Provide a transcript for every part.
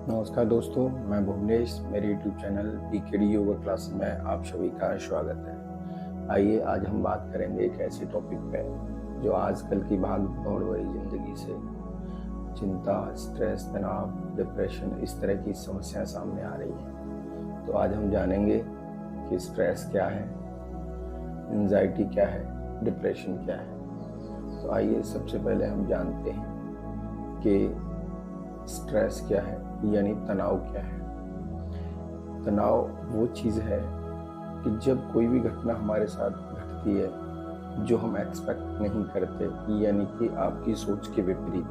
नमस्कार दोस्तों, मैं भुवनेश। मेरे YouTube channel BKD yoga class में आप सभी का स्वागत है। आइए आज हम बात करेंगे एक ऐसे टॉपिक पे जो आजकल की भाग दौड़ भरी जिंदगी से चिंता, स्ट्रेस, तनाव, डिप्रेशन इस तरह की समस्याएं सामने आ रही हैं। तो आज हम जानेंगे कि स्ट्रेस क्या है, एंजाइटी क्या है, डिप्रेशन क्या है। तो आइए सबसे पहले हम जानते हैं कि स्ट्रेस क्या है, यानी तनाव क्या है। तनाव वो चीज़ है कि जब कोई भी घटना हमारे साथ घटती है जो हम एक्सपेक्ट नहीं करते, यानी कि आपकी सोच के विपरीत,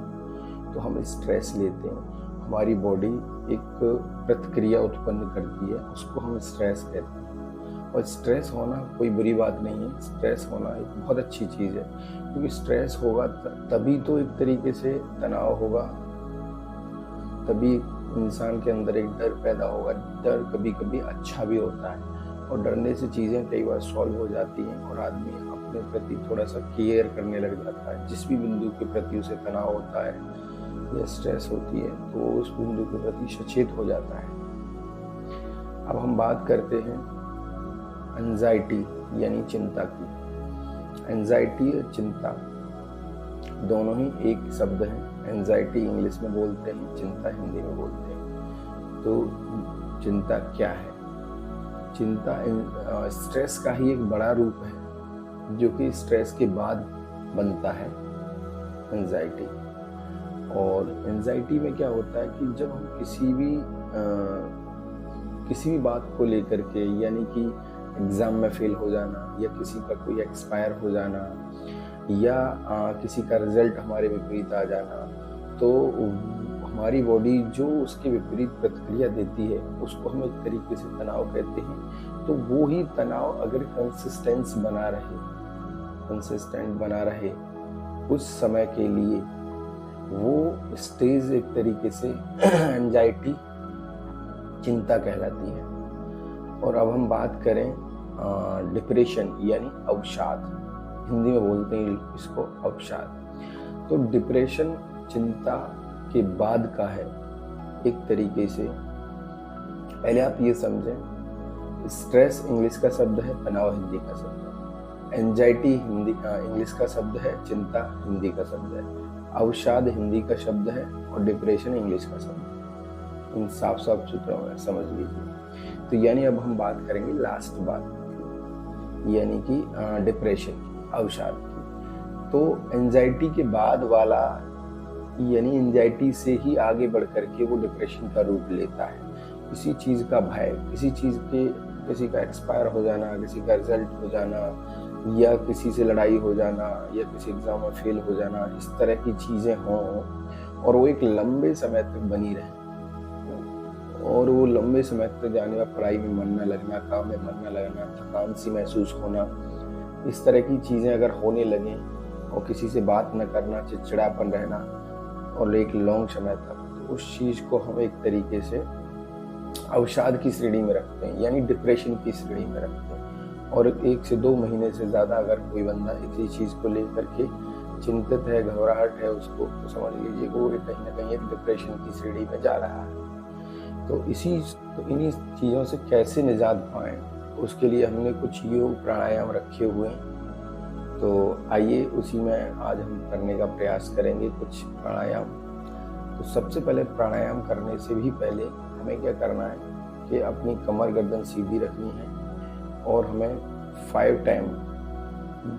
तो हम स्ट्रेस लेते हैं। हमारी बॉडी एक प्रतिक्रिया उत्पन्न करती है, उसको हम स्ट्रेस कहते हैं। और स्ट्रेस होना कोई बुरी बात नहीं है, स्ट्रेस होना एक बहुत अच्छी चीज़ है, क्योंकि स्ट्रेस होगा तभी तो एक तरीके से तनाव होगा, तभी इंसान के अंदर एक डर पैदा होगा। डर कभी कभी अच्छा भी होता है, और डरने से चीज़ें कई बार सॉल्व हो जाती हैं और आदमी अपने प्रति थोड़ा सा केयर करने लग जाता है। जिस भी बिंदु के प्रति उसे तनाव होता है या स्ट्रेस होती है, तो वो उस बिंदु के प्रति सचेत हो जाता है। अब हम बात करते हैं एंजाइटी यानी चिंता की। एंजाइटी और चिंता दोनों ही एक शब्द है। एंजाइटी इंग्लिश में बोलते हैं, चिंता हिंदी में बोलते हैं। तो चिंता क्या है? चिंता स्ट्रेस का ही एक बड़ा रूप है, जो कि स्ट्रेस के बाद बनता है एंजाइटी। और एंजाइटी में क्या होता है कि जब हम किसी भी बात को लेकर के, यानी कि एग्ज़ाम में फेल हो जाना, या किसी का कोई एक्सपायर हो जाना, या किसी का रिजल्ट हमारे विपरीत आ जाना, तो हमारी बॉडी जो उसके विपरीत प्रतिक्रिया देती है उसको हम एक तरीके से तनाव कहते हैं। तो वो ही तनाव अगर कंसिस्टेंट बना रहे उस समय के लिए, वो स्टेज एक तरीके से एंजाइटी, चिंता कहलाती है। और अब हम बात करें डिप्रेशन यानी अवसाद, हिंदी में बोलते हैं इसको अवसाद। तो डिप्रेशन चिंता के बाद का है एक तरीके से। पहले आप ये समझें, स्ट्रेस इंग्लिश का शब्द है, तनाव हिंदी का शब्द है। एंजाइटी हिंदी इंग्लिश का शब्द है, चिंता हिंदी का शब्द है। अवसाद हिंदी का शब्द है और डिप्रेशन इंग्लिश का शब्द है। इन साफ साफ सूत्रों में समझ लीजिए। तो यानी अब हम बात करेंगे लास्ट बात, यानी कि डिप्रेशन की, अवसाद की। तो एंजाइटी के बाद वाला, यानी एंजाइटी से ही आगे बढ़ करके वो डिप्रेशन का रूप लेता है। किसी चीज़ का भय, किसी का एक्सपायर हो जाना, किसी का रिजल्ट हो जाना, या किसी से लड़ाई हो जाना, या किसी एग्जाम में फेल हो जाना, इस तरह की चीज़ें हों और वो एक लंबे समय तक बनी रहे, और वो लंबे समय तक जाने में पढ़ाई में मन न लगना, काम में मन न लगना, थकान सी महसूस होना, इस तरह की चीज़ें अगर होने लगें, और किसी से बात न करना, चिड़चिड़ापन रहना, और एक लॉन्ग समय तक, तो उस चीज़ को हम एक तरीके से अवसाद की श्रेणी में रखते हैं, यानी डिप्रेशन की श्रेणी में रखते हैं। और 1 से 2 महीने से ज़्यादा अगर कोई बंदा इसी चीज़ को लेकर के चिंतित है, घबराहट है उसको, तो समझ लीजिए कि वो कहीं ना कहीं एक डिप्रेशन की श्रेणी में जा रहा है। तो इन्हीं चीज़ों से कैसे निजात पाएँ, उसके लिए हमने कुछ योग प्राणायाम रखे हुए हैं। तो आइए उसी में आज हम करने का प्रयास करेंगे कुछ प्राणायाम। तो सबसे पहले प्राणायाम करने से भी पहले हमें क्या करना है कि अपनी कमर गर्दन सीधी रखनी है, और हमें 5 टाइम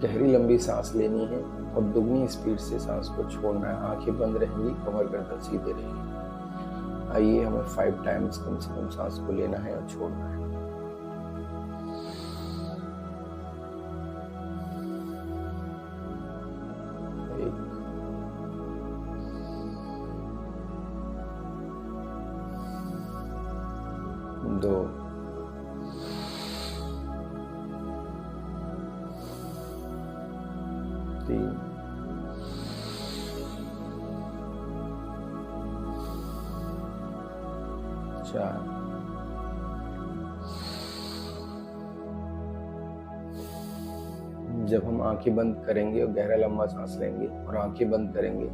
गहरी लंबी सांस लेनी है, और दुगनी स्पीड से सांस को छोड़ना है। आंखें बंद रहेंगी, कमर गर्दन सीधे रहेंगी। आइए हमें 5 टाइम्स कम से कम सांस को लेना है और छोड़ना है। 1, 2, 3, 4, 5, जब हम आंखें बंद करेंगे और गहरा लंबा सांस लेंगे और आंखें बंद करेंगे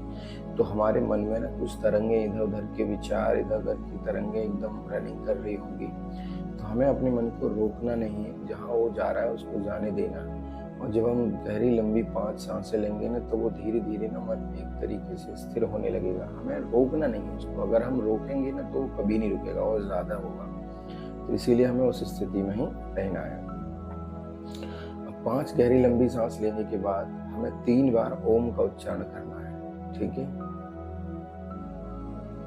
तो हमारे मन में ना कुछ तरंगे, इधर उधर के विचार, इधर उधर की तरंगे एकदम रनिंग कर रही होंगी। तो हमें अपने मन को रोकना नहीं है, जहाँ वो जा रहा है उसको जाने देना। और जब हम गहरी लंबी 5 सांसें लेंगे ना तो वो धीरे धीरे ना मन एक तरीके से स्थिर होने लगेगा। हमें रोकना नहीं है उसको, अगर हम रोकेंगे ना तो कभी नहीं रुकेगा और ज़्यादा होगा। तो इसीलिए हमें उस स्थिति में ही रहना है। अब 5 गहरी लंबी सांस लेने के बाद हमें 3 बार ओम का उच्चारण करना है, ठीक है।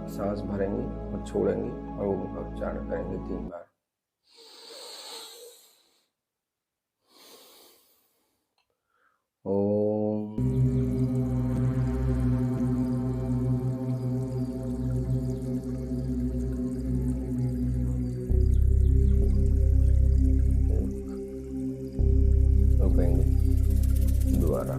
सांस भरेंगे और छोड़ेंगे और ओम का उच्चारण करेंगे 3 बार। रोकेंगे दोबारा।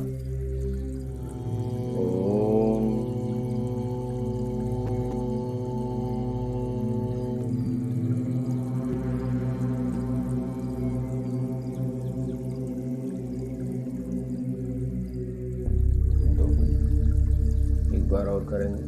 एक बार और करेंगे।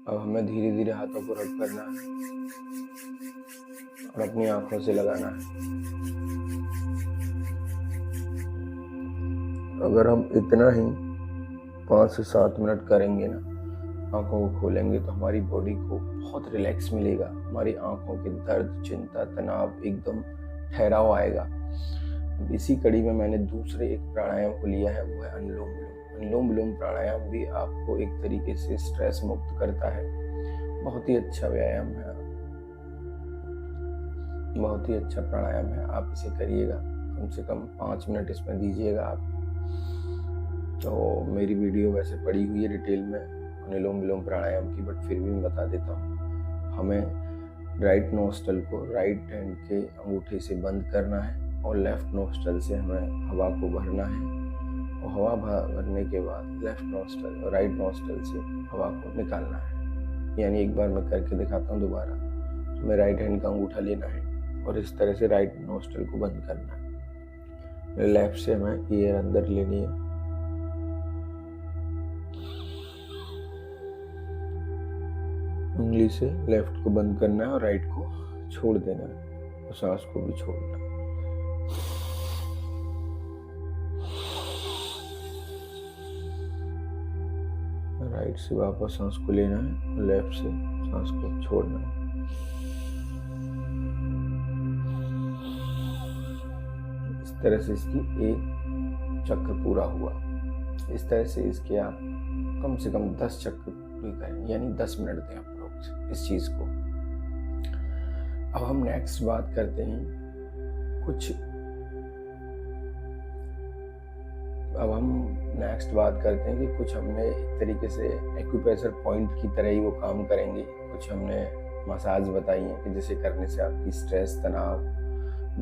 अब हमें धीरे धीरे हाथों को रब करना है और अपनी आंखों से लगाना है। अगर हम इतना ही 5 से 7 मिनट करेंगे ना, आंखों को खोलेंगे तो हमारी बॉडी को बहुत रिलैक्स मिलेगा। हमारी आंखों के दर्द, चिंता, तनाव एकदम ठहराव आएगा। इसी कड़ी में मैंने दूसरे एक प्राणायाम को लिया है, वो है अनुलोम विलोम। अनुलोम विलोम प्राणायाम भी आपको एक तरीके से स्ट्रेस मुक्त करता है। बहुत ही अच्छा व्यायाम है, बहुत ही अच्छा प्राणायाम है। आप इसे करिएगा, कम से कम 5 मिनट इसमें दीजिएगा आप। तो मेरी वीडियो वैसे पड़ी हुई है डिटेल में अनुलोम विलोम प्राणायाम की, बट फिर भी मैं बता देता हूँ। हमें राइट नोस्ट्रल को राइट हैंड के अंगूठे से बंद करना है और लेफ्ट नोस्ट्रल से हमें हवा को भरना है। और हवा भरने के बाद लेफ्ट नोस्ट्रल और राइट नोस्ट्रल से हवा को निकालना है। यानी एक बार मैं करके दिखाता हूँ दोबारा। तो मैं राइट हैंड का अंगूठा लेना है और इस तरह से राइट नोस्ट्रल को बंद करना है। लेफ्ट से हमें एयर अंदर लेनी है, उंगली से लेफ्ट को बंद करना है और राइट को छोड़ देना है और सांस को भी छोड़ना है। राइट से वापस सांस को लेना है और लेफ्ट से सांस को छोड़ना है। इस तरह से इसकी एक चक्र पूरा हुआ। इस तरह से इसके आप कम से कम 10 चक्र पूरे करें, यानी 10 मिनट दें अप्रोक्स इस चीज को। अब हम नेक्स्ट बात करते हैं कि कुछ हमने एक तरीके से एक्यूप्रेशर पॉइंट की तरह ही वो काम करेंगे। कुछ हमने मसाज बताई है कि जिसे करने से आपकी स्ट्रेस, तनाव,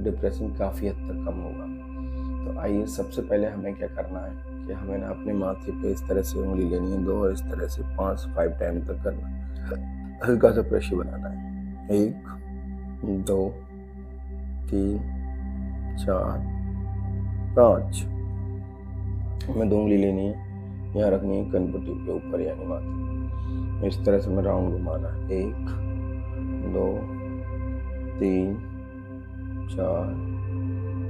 डिप्रेशन काफ़ी हद तक कम होगा। तो आइए, सबसे पहले हमें क्या करना है कि हमें ना अपने माथे पे इस तरह से उंगली लेनी है 2 और इस तरह से 5 टाइम तक करना है। हल्का सा प्रेशर बनाना है। 1 2 3 4 5। हमें 2 उंगली लेनी है, यहाँ रखनी है कनपट्टी के ऊपर यानी माथे। इस तरह से हमें राउंड घुमाना है। 1 2 3 4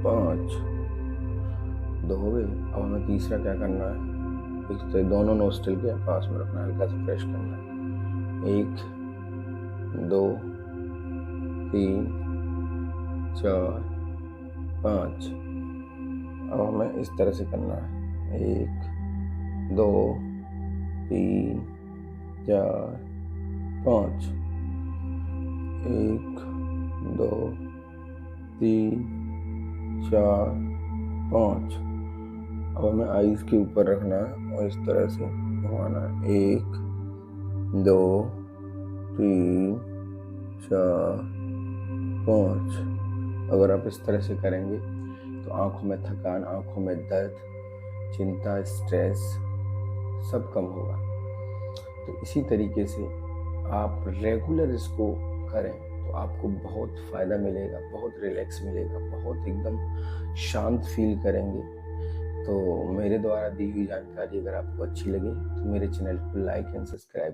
5। 2 हो गए। अब हमें तीसरा क्या करना है, इस तरह दोनों नोस्ट्रल के पास में रखना है, हल्का सा प्रेस करना है। 1 2 3 4 5। अब हमें इस तरह से करना है। 1 2 3 4 5। 1 2 3 4 5। अब हमें आईज के ऊपर रखना है और इस तरह से घुमाना है। 1 2 3 4 5। अगर आप इस तरह से करेंगे तो आँखों में थकान, आँखों में दर्द, चिंता, स्ट्रेस सब कम होगा। तो इसी तरीके से आप रेगुलर इसको करें तो आपको बहुत फ़ायदा मिलेगा, बहुत रिलैक्स मिलेगा, बहुत एकदम शांत फील करेंगे। तो मेरे द्वारा दी हुई जानकारी अगर आपको अच्छी लगे तो मेरे चैनल को लाइक एंड सब्सक्राइब